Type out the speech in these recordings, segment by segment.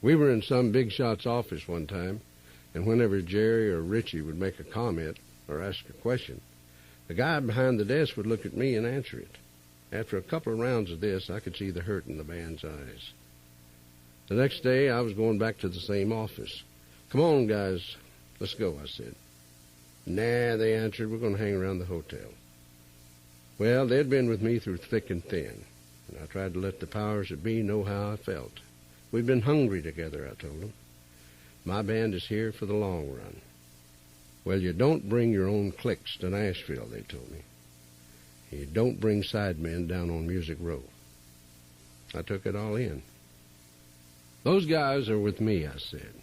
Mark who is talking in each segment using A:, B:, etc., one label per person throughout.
A: We were in some big shot's office one time, and whenever Jerry or Richie would make a comment or ask a question, the guy behind the desk would look at me and answer it. After a couple of rounds of this, I could see the hurt in the band's eyes. The next day, I was going back to the same office. "Come on, guys, let's go," I said. "Nah," they answered, "we're going to hang around the hotel." Well, they'd been with me through thick and thin, and I tried to let the powers that be know how I felt. We'd been hungry together, I told them. My band is here for the long run. "Well, you don't bring your own cliques to Nashville," they told me. "You don't bring sidemen down on Music Row." I took it all in. "Those guys are with me," I said.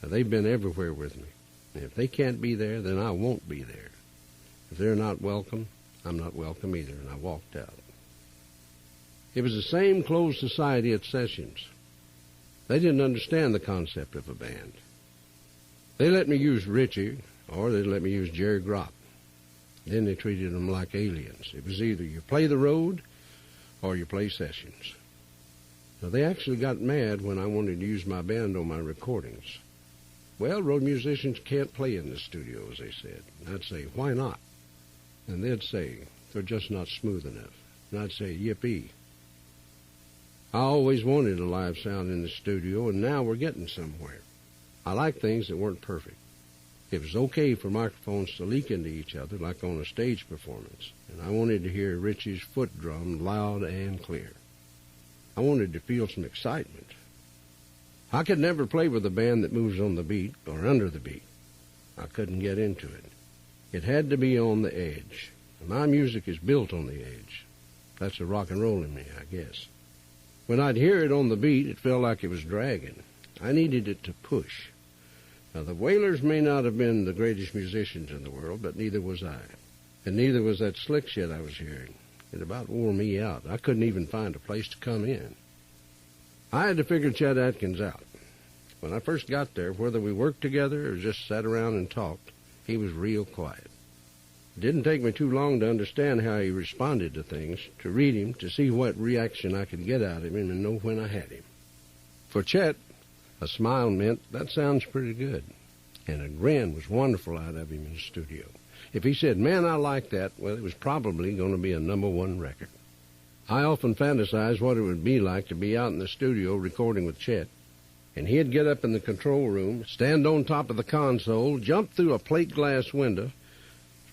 A: "Now, they've been everywhere with me. And if they can't be there, then I won't be there. If they're not welcome, I'm not welcome either," and I walked out. It was the same closed society at sessions. They didn't understand the concept of a band. They let me use Richie, or they'd let me use Jerry Gropp. Then they treated them like aliens. It was either you play the road or you play sessions. Now, they actually got mad when I wanted to use my band on my recordings. "Well, road musicians can't play in the studios," they said. And I'd say, "Why not?" And they'd say, "They're just not smooth enough." And I'd say, "Yippee." I always wanted a live sound in the studio, and now we're getting somewhere. I like things that weren't perfect. It was okay for microphones to leak into each other like on a stage performance, and I wanted to hear Richie's foot drum loud and clear. I wanted to feel some excitement. I could never play with a band that moves on the beat or under the beat. I couldn't get into it. It had to be on the edge. My music is built on the edge. That's the rock and roll in me, I guess. When I'd hear it on the beat, it felt like it was dragging. I needed it to push. Now, the Wailers may not have been the greatest musicians in the world, but neither was I. And neither was that slick shit I was hearing. It about wore me out. I couldn't even find a place to come in. I had to figure Chet Atkins out. When I first got there, whether we worked together or just sat around and talked, he was real quiet. It didn't take me too long to understand how he responded to things, to read him, to see what reaction I could get out of him and know when I had him. For Chet, a smile meant, "That sounds pretty good." And a grin was wonderful out of him in the studio. If he said, "Man, I like that," well, it was probably going to be a #1 record. I often fantasized what it would be like to be out in the studio recording with Chet, and he'd get up in the control room, stand on top of the console, jump through a plate glass window,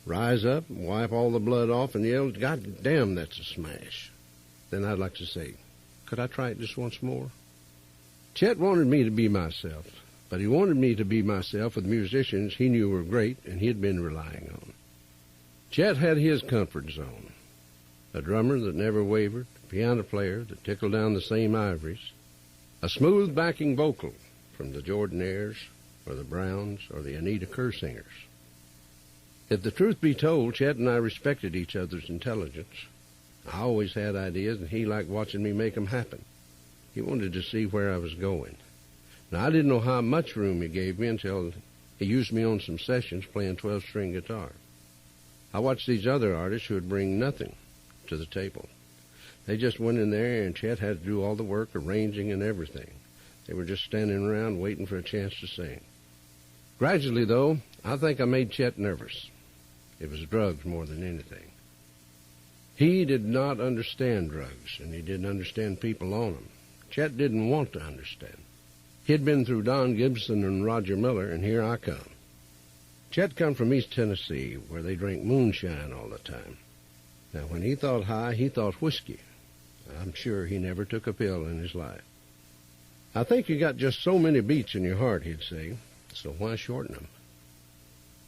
A: rise up, wipe all the blood off, and yell, "God damn, that's a smash." Then I'd like to say, "Could I try it just once more?" Chet wanted me to be myself, but he wanted me to be myself with musicians he knew were great and he'd been relying on. Chet had his comfort zone. A drummer that never wavered, a piano player that tickled down the same ivories, a smooth backing vocal from the Jordanaires or the Browns or the Anita Kerr singers. If the truth be told, Chet and I respected each other's intelligence. I always had ideas, and he liked watching me make them happen. He wanted to see where I was going. Now, I didn't know how much room he gave me until he used me on some sessions playing 12-string guitar. I watched these other artists who would bring nothing to the table. They just went in there, and Chet had to do all the work, arranging and everything. They were just standing around waiting for a chance to sing. Gradually, though, I think I made Chet nervous. It was drugs more than anything. He did not understand drugs, and he didn't understand people on them. Chet didn't want to understand. He'd been through Don Gibson and Roger Miller, and here I come. Chet come from East Tennessee, where they drank moonshine all the time. Now, when he thought high, he thought whiskey. I'm sure he never took a pill in his life. "I think you got just so many beats in your heart," he'd say, "so why shorten them?"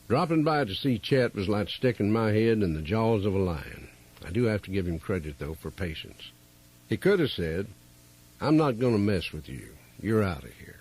A: Dropping by to see Chet was like sticking my head in the jaws of a lion. I do have to give him credit, though, for patience. He could have said, "I'm not going to mess with you. You're out of here."